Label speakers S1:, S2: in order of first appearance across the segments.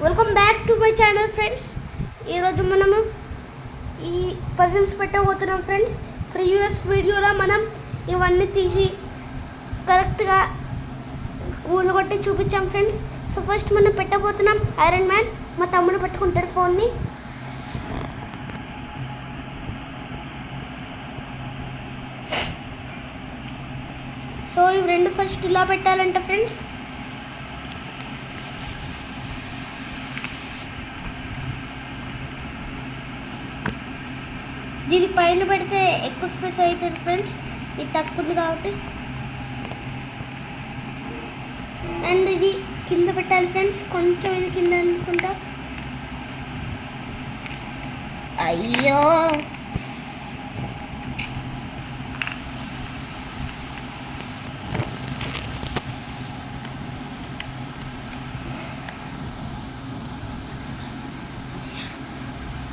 S1: Welcome back to my channel friends. ఈరోజు మనము ఈ పజిల్స్ పెట్టబోతున్నాం ఫ్రెండ్స్. ప్రీవియస్ వీడియోలో మనం ఇవన్నీ తీసి కరెక్ట్గా కూలు కొట్టి చూపించాం ఫ్రెండ్స్. సో ఫస్ట్ మనం పెట్టబోతున్నాం ఐరన్ మ్యాన్. మా తమ్ముడు పెట్టుకుంటాడు ఫోన్ని. సో ఇవి రెండు ఫస్ట్ ఇలా పెట్టాలంట ఫ్రెండ్స్. దీని పైన పెడితే ఎక్కువ స్పేస్ అవుతుంది ఫ్రెండ్స్, ఇది తక్కువ ఉంది కాబట్టి. అండ్ ఇది కింద పెట్టాలి ఫ్రెండ్స్, కొంచెం ఇది కింద అనుకుంటా. అయ్యో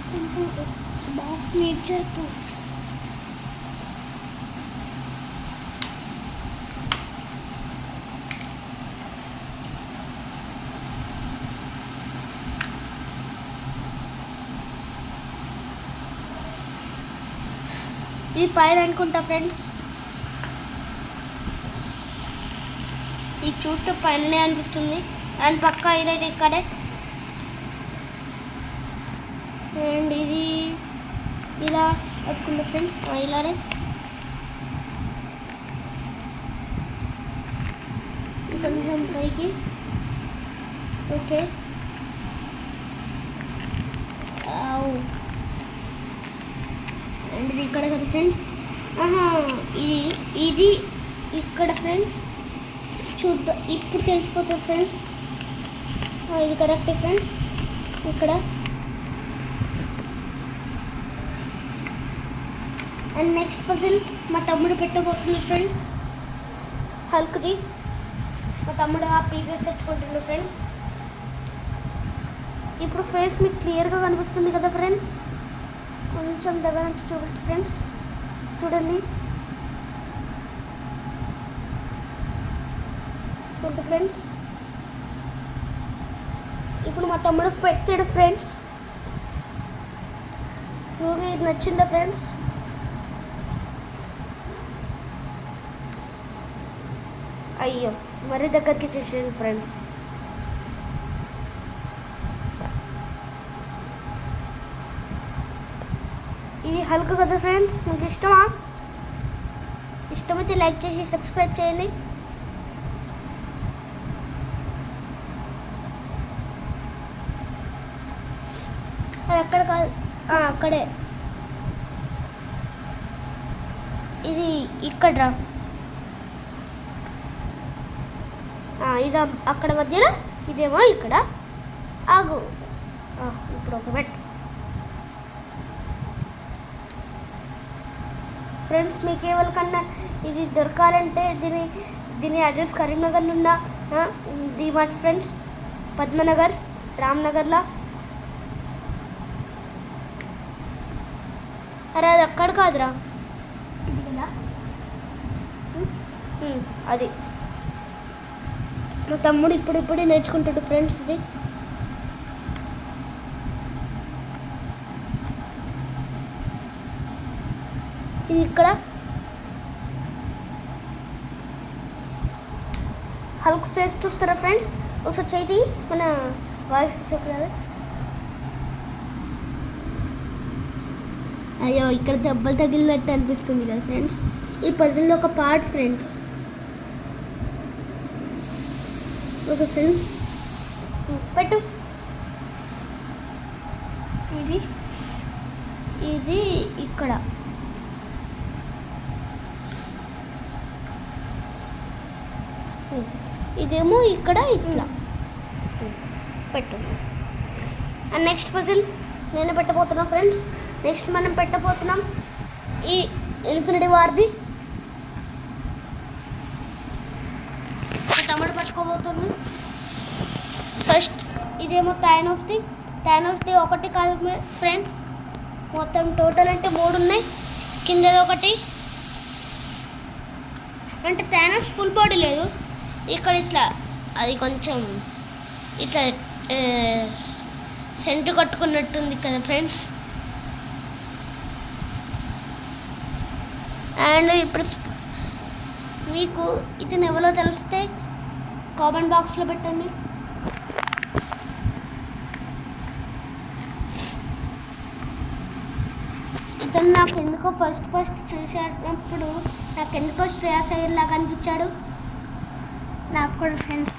S1: కొంచెం బాక్స్ నీట్ చేస్తూ ఇది పైన అనుకుంటా ఫ్రెండ్స్. ఇది చూస్తే పైననే అనిపిస్తుంది. అండ్ పక్క ఇదైతే ఇక్కడే. అండ్ ఇది ఇలా పట్టుకుంటా ఫ్రెండ్స్, ఇలానే. కొంచెం పైకి. ఓకే, అండ్ ఇది ఇక్కడ కదా ఫ్రెండ్స్. ఇది ఇక్కడ ఫ్రెండ్స్. చూద్దాం, ఇప్పుడు తెలిసిపోతుంది ఫ్రెండ్స్. ఇది కరెక్టే ఫ్రెండ్స్. ఇక్కడ అండ్ నెక్స్ట్ పజిల్ మా తమ్ముడు పెట్టబోతుంది ఫ్రెండ్స్. హల్క్ది మా తమ్ముడు ఆ పీసెస్ తెచ్చుకుంటున్నాడు ఫ్రెండ్స్. ఇప్పుడు ఫేస్ మీకు క్లియర్గా కనిపిస్తుంది కదా ఫ్రెండ్స్. కొంచెం దగ్గర నుంచి చూపిస్తుంది ఫ్రెండ్స్, చూడండి. ఓకే ఫ్రెండ్స్, ఇప్పుడు మా తమ్ముడు పెట్టాడు ఫ్రెండ్స్. ఇది నచ్చిందా ఫ్రెండ్స్? అయ్యో మరీ దగ్గరికి చేసేది ఫ్రెండ్స్. ఇది హల్క్ కదా ఫ్రెండ్స్, మీకు ఇష్టమా? ఇష్టమైతే లైక్ చేసి సబ్స్క్రైబ్ చేయండి. అది అక్కడ కాదు, అక్కడే. ఇది ఇక్కడ, ఇది అక్కడ మధ్యలో, ఇదేమో ఇక్కడ. ఆగు, ఇప్పుడు ఒక పెట్టు ఫ్రెండ్స్. మీకు ఎవరికన్నా ఇది దొరకాలంటే దీని అడ్రస్ కరీంనగర్లో ఉన్న డిమార్ట్ ఫ్రెండ్స్, పద్మనగర్, రామ్నగర్లో. అరే అది అక్కడ కాదురా, అది. మా తమ్ముడు ఇప్పుడే నేర్చుకుంటాడు ఫ్రెండ్స్. ఇది ఇక్కడ హల్క్ ఫేస్ చూస్తారా ఫ్రెండ్స్? ఒకసారి చేతి మన వాయిస్ చెప్పలేదు. అయ్యో ఇక్కడ దెబ్బలు తగిలినట్టు అనిపిస్తుంది కదా ఫ్రెండ్స్. ఈ పజిల్లో ఒక పార్ట్ ఫ్రెండ్స్. ఓకే ఫ్రెండ్స్, పెట్టు. ఇది ఇక్కడ. ఇదేమో ఇక్కడ ఇట్లా పెట్టు. అండ్ నెక్స్ట్ పజిల్ నేను పెట్టబోతున్నా ఫ్రెండ్స్. నెక్స్ట్ మనం పెట్టబోతున్నాం ఈ ఇన్ఫినిటీ వార్ది. తమ్ముడు పట్టుకోబోతుంది ఫస్ట్. ఇదేమో థానోస్ది ఒకటి కాదు ఫ్రెండ్స్, మొత్తం టోటల్ అంటే 3 ఉన్నాయి. కిందది ఒకటి, అంటే థానోస్ ఫుల్ బాడీ లేదు, ఇక్కడ ఇట్లా అది కొంచెం ఇట్లా సెంటు కట్టుకున్నట్టుంది కదా ఫ్రెండ్స్. అండ్ ఇప్పుడు మీకు ఇతను ఎవరో తెలిస్తే కామెంట్ బాక్స్లో పెట్టండి. ఇతను నాకు ఎందుకో ఫస్ట్ చూసేటప్పుడు నాకు ఎందుకో శ్రేయాస్ అయ్యర్ లాగా అనిపించాడు. నాకు కూడా ఫ్రెండ్స్.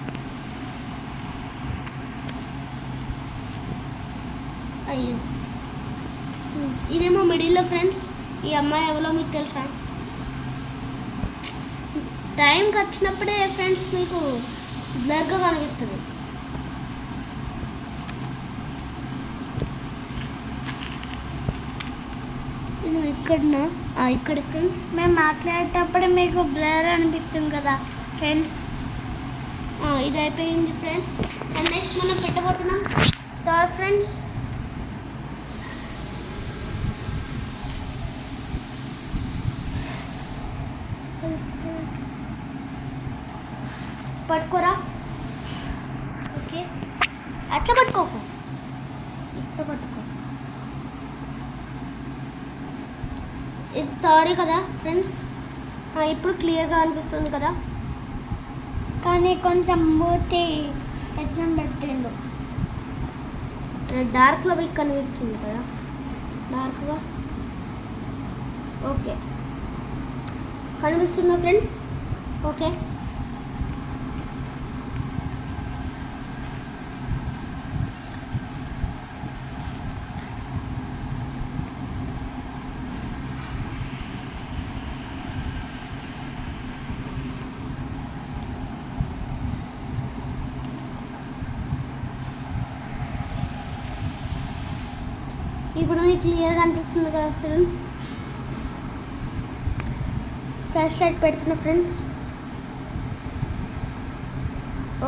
S1: అయ్యో ఇదేమో మిడిల్లో ఫ్రెండ్స్. ఈ అమ్మాయి ఎవరో మీకు తెలుసా? టైంకి వచ్చినప్పుడే ఫ్రెండ్స్ మీకు బ్లర్గా కనిపిస్తుంది. ఇది ఇక్కడనా? ఇక్కడ ఫ్రెండ్స్. మేము మాట్లాడేటప్పుడు మీకు బ్లర్ అనిపిస్తుంది కదా ఫ్రెండ్స్. ఇది అయిపోయింది ఫ్రెండ్స్. అండ్ నెక్స్ట్ మనం పెట్టబోతున్నాం థర్డ్ ఫ్రెండ్స్. పట్టుకోరా. ఓకే అట్లా పట్టుకోకు, ఇట్లా పట్టుకో. ఇది తారీ కదా ఫ్రెండ్స్. ఇప్పుడు క్లియర్గా అనిపిస్తుంది కదా, కానీ కొంచెం మూతి ఎట్లా పెట్టిండు. డార్క్లో మీకు కనిపిస్తుంది కదా, డార్క్గా. ఓకే కనిపిస్తుందా ఫ్రెండ్స్? ఓకే ఇప్పుడు మీకు క్లియర్గా అనిపిస్తుంది కదా ఫ్రెండ్స్. ఫ్లాష్ లైట్ పెడుతున్నా ఫ్రెండ్స్.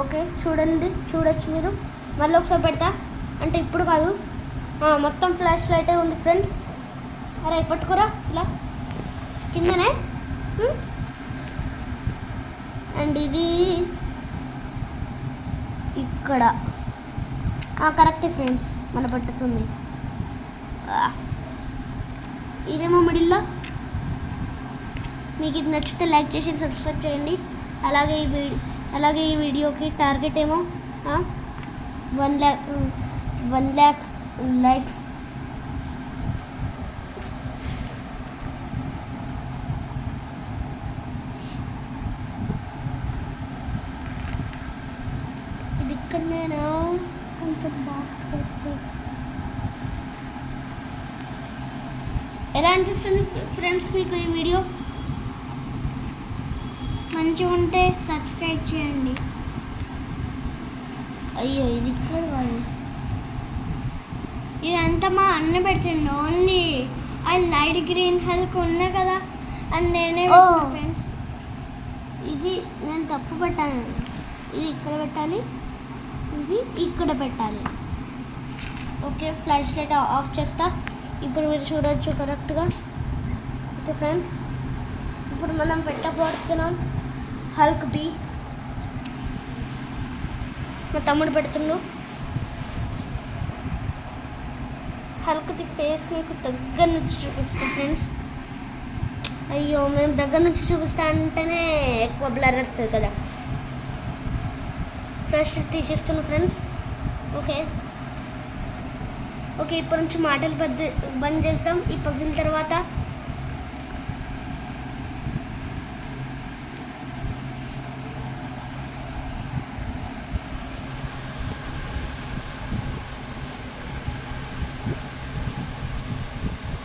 S1: ఓకే చూడండి, చూడొచ్చు మీరు. మళ్ళీ ఒకసారి పెడతా అంటే ఇప్పుడు కాదు, మొత్తం ఫ్లాష్ లైటే ఉంది ఫ్రెండ్స్. అరే పట్టుకోరా ఇలా కిందనే. అండ్ ఇది ఇక్కడ కరెక్టే ఫ్రెండ్స్, మన పట్టుతుంది. ఇదేమో మిడిల్లో. మీకు ఇది నచ్చితే లైక్ చేసి సబ్స్క్రైబ్ చేయండి. అలాగే ఈ వీడియోకి టార్గెట్ ఏమో 1 lakh లైక్స్. ఇది ఇక్కడ నేను కొంచెం బాక్స్ ఎలా అనిపిస్తుంది ఫ్రెండ్స్ మీకు ఈ వీడియో? మంచిగా ఉంటే సబ్స్క్రైబ్ చేయండి. అయ్యో ఇది ఇక్కడ కాదు, ఇదంతా మా అన్న పెట్టండి. ఓన్లీ ఆ లైట్ గ్రీన్ హల్క్ ఉన్నా కదా అని నేనే ఫ్రెండ్స్. ఇది నేను తప్పు పెట్టాను. ఇది ఇక్కడ పెట్టాలి, ఇది ఇక్కడ పెట్టాలి. ఓకే ఫ్లాష్ లైట్ ఆఫ్ చేస్తా. ఇప్పుడు మీరు చూడవచ్చు కరెక్ట్గా. ఓకే ఫ్రెండ్స్, ఇప్పుడు మనం పెట్టబోతున్నాం హల్క్ బి. మా తమ్ముడు పెడుతుండు. హల్క్ది ఫేస్ మీకు దగ్గర నుంచి చూపిస్తాం ఫ్రెండ్స్. అయ్యో మేము దగ్గర నుంచి చూపిస్తా అంటేనే ఎక్కువ బ్లర్ వస్తుంది కదా. ఫ్లాష్ లైట్ తీసేస్తున్నాం ఫ్రెండ్స్. ఓకే ఇప్పుడు నుంచి మాటలు బంద్ చేస్తాం ఈ పజిల్ తర్వాత.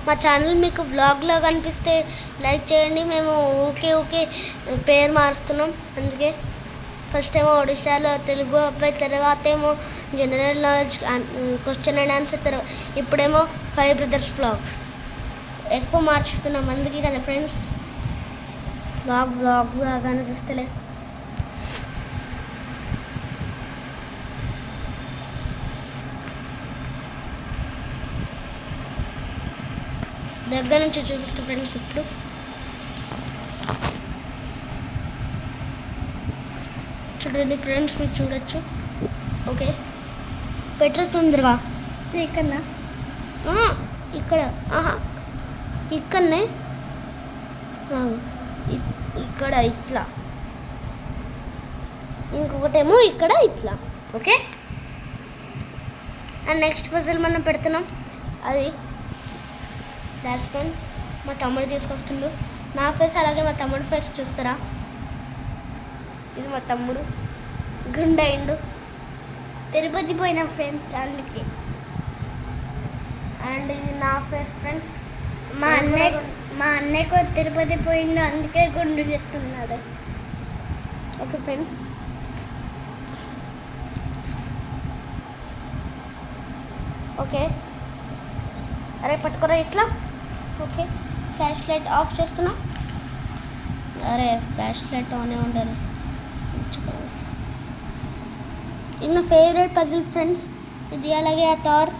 S1: మా ఛానల్ మీకు వ్లాగ్లో కనిపిస్తే లైక్ చేయండి. మేము ఓకే పేరు మారుస్తున్నాం, అందుకే ఫస్ట్ ఏమో ఒడిశాలో తెలుగు అబ్బాయి, తర్వాత ఏమో general knowledge question and answer, తర్వాత ఇప్పుడేమో 5 బ్రదర్స్ వ్లాగ్స్. ఎక్కువ మార్చుతున్నాం అందుకే కదా ఫ్రెండ్స్. వ్లాగ్గా కనిపిస్తలే. దగ్గర నుంచి చూపిస్తా ఫ్రెండ్స్. ఇప్పుడు చూడండి ఫ్రెండ్స్, మీరు చూడొచ్చు. ఓకే పెట్టరు తొందరగా.
S2: ఇక్కడ
S1: ఇక్కడ ఇక్కడనే ఇక్కడ ఇట్లా, ఇంకొకటేమో ఇక్కడ ఇట్లా. ఓకే, అండ్ నెక్స్ట్ పజిల్ మనం పెడుతున్నాం. అది దాట్స్ వన్. మా తమ్ముడు తీసుకొస్తుండు. నా ఫేస్ అలాగే మా తమ్ముడు ఫేస్ చూస్తారా? ఇది మా తమ్ముడు గుండెండు
S2: తిరుపతి పోయిన ఫ్రెండ్స్ అందుకే.
S1: అండ్ ఇది నా ఫేస్ ఫ్రెండ్స్.
S2: మా అన్నయ్య తిరుపతి పోయిండు అందుకే గుండు చెప్తున్నాడు.
S1: Okay friends, okay. అరే పట్టుకోరా ఇట్లా. ఓకే, ఫ్లాష్ లైట్ ఆఫ్ చేస్తున్నా. అరే ఫ్లాష్ లైట్ ఆనే ఉండాలి. ఇది నా ఫేవరెట్ పజిల్ ఫ్రెండ్స్. ఇది అలాగే ఆ థార్.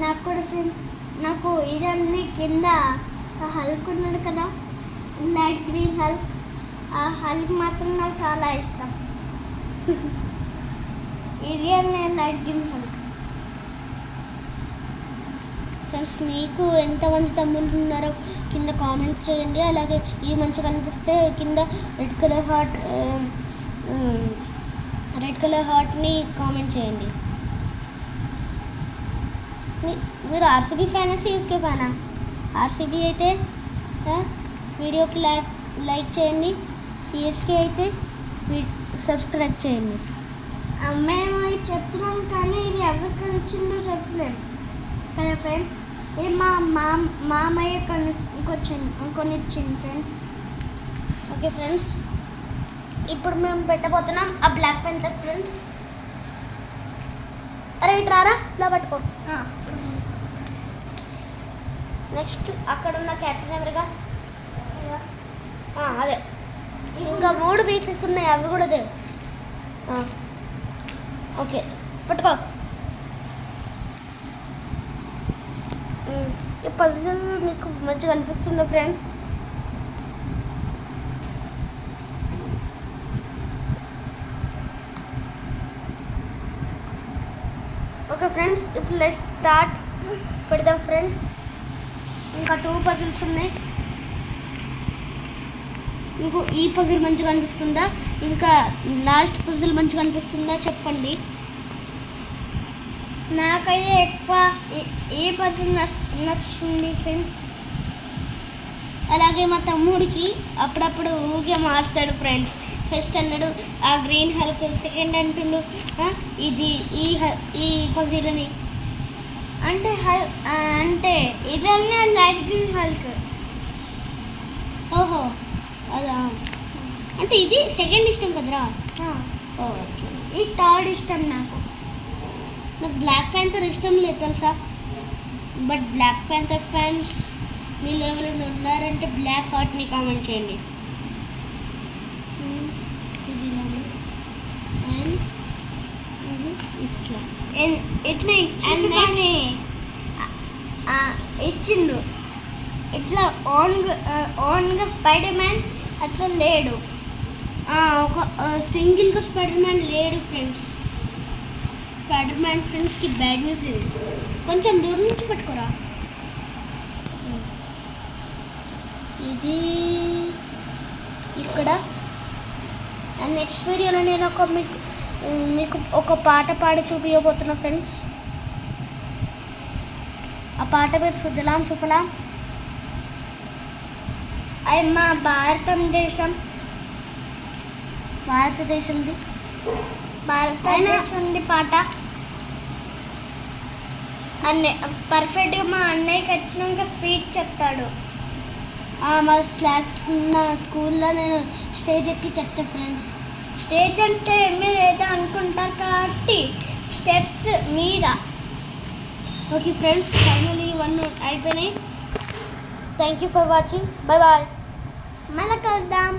S2: నాకు కూడా ఫ్రెండ్స్, నాకు ఇదన్నీ కింద హల్క్ ఉన్నాడు కదా, లైట్ గ్రీన్ హల్క్. ఆ హల్క్ మాత్రం నాకు చాలా ఇష్టం. ఇది అన్నీ లైట్ గ్రీన్ హల్క్.
S1: ఫ్రెండ్స్, మీకు ఎంతమంది తమ్ముళ్ళు ఉన్నారో కింద కామెంట్స్ చేయండి. అలాగే ఈ మంచిగా కనిపిస్తే కింద రెడ్ కలర్ హార్ట్ని కామెంట్ చేయండి. మీరు ఆర్సీబీ ఫ్యానా సిఎస్కే ఫ్యానా? ఆర్సీబీ అయితే వీడియోకి లైక్ చేయండి, సిఎస్కే అయితే సబ్స్క్రైబ్ చేయండి.
S2: మేము చెప్తున్నాం కానీ ఇది ఎవరికి వచ్చిందో చెప్పలేదు కదా ఫ్రెండ్స్. ఇది మా మామయ్య కొనిచ్చింది ఫ్రెండ్స్.
S1: ఓకే ఫ్రెండ్స్, ఇప్పుడు మేము పెట్టబోతున్నాం ఆ బ్లాక్ పెన్సర్ ఫ్రెండ్స్. అరే ఇటు రారా, ఇలా పట్టుకో. నెక్స్ట్ అక్కడ ఉన్న క్యాప్టెన్ ఎవరుగా అదే, ఇంకా 3 పీసెస్ ఉన్నాయి, అవి కూడా అదే. ఓకే పట్టుకో. ఈ పజిల్ మీకు మంచిగా అనిపిస్తుందా ఫ్రెండ్స్? ఓకే ఫ్రెండ్స్, ఇప్పుడు లెట్స్ స్టార్ట్ పెడదాం ఫ్రెండ్స్. ఇంకా 2 పజిల్స్ ఉన్నాయి. మీకు ఈ పజిల్ మంచిగా అనిపిస్తుందా, ఇంకా లాస్ట్ పజిల్ మంచిగా అనిపిస్తుందా చెప్పండి.
S2: నాకైతే ఎక్కువ ఈ పజిల్ నచ్చింది ఫ్రెండ్స్.
S1: అలాగే మా తమ్ముడికి అప్పుడప్పుడు ఊగే మారుస్తాడు ఫ్రెండ్స్. ఫస్ట్ అన్నాడు ఆ గ్రీన్ హల్క్, సెకండ్ అంటుండు ఇది ఈ పజిల్ అని.
S2: అంటే ఇదన్నీ లైట్ గ్రీన్ హల్క్.
S1: ఓహో అదా, అంటే ఇది సెకండ్ ఇష్టం కదరా?
S2: ఈ థర్డ్ ఇష్టం నాకు.
S1: బ్లాక్ ప్యాంథర్ ఇష్టం లేదు తెలుసా. బట్ బ్లాక్ ప్యాంథర్ ఫ్యాన్స్ మీరు ఎవరైనా ఉన్నారంటే బ్లాక్ హార్ట్ని కామెంట్ చేయండి. ఇది అండ్ ఇది
S2: ఇట్లా ఇచ్చిండు. ఇట్లా ఓన్గా స్పైడర్ మ్యాన్ అట్లా లేడు.
S1: ఒక సింగిల్గా స్పైడర్ మ్యాన్ లేడు ఫ్రెండ్స్. స్పైడర్ మ్యాన్ ఫ్రెండ్స్కి బ్యాడ్ న్యూస్ ఇది. కొంచెం దూరం నుంచి పెట్టుకోరా. ఇది ఇక్కడ. అండ్ నెక్స్ట్ వీడియోలో నేను మీకు ఒక పాట పాడి చూపించబోతున్నా ఫ్రెండ్స్. ఆ పాట పేరు సుజలాం సుఫలాం.
S2: అది మా భారతదేశంది పాట. పర్ఫెక్ట్గా మా అన్నయ్యకి వచ్చినాక స్పీచ్ చెప్తాడు.
S1: మా క్లాస్ నా స్కూల్లో నేను స్టేజ్ ఎక్కి చెప్తా ఫ్రెండ్స్.
S2: స్టేజ్ అంటే మీరు ఏదో అనుకుంటారు కాబట్టి స్టెప్స్ మీద.
S1: ఓకే ఫ్రెండ్స్, ఫైనలీ 1 అయిపోయినాయి. Thank you for watching. Bye bye.
S2: మళ్ళీ కలుద్దాం.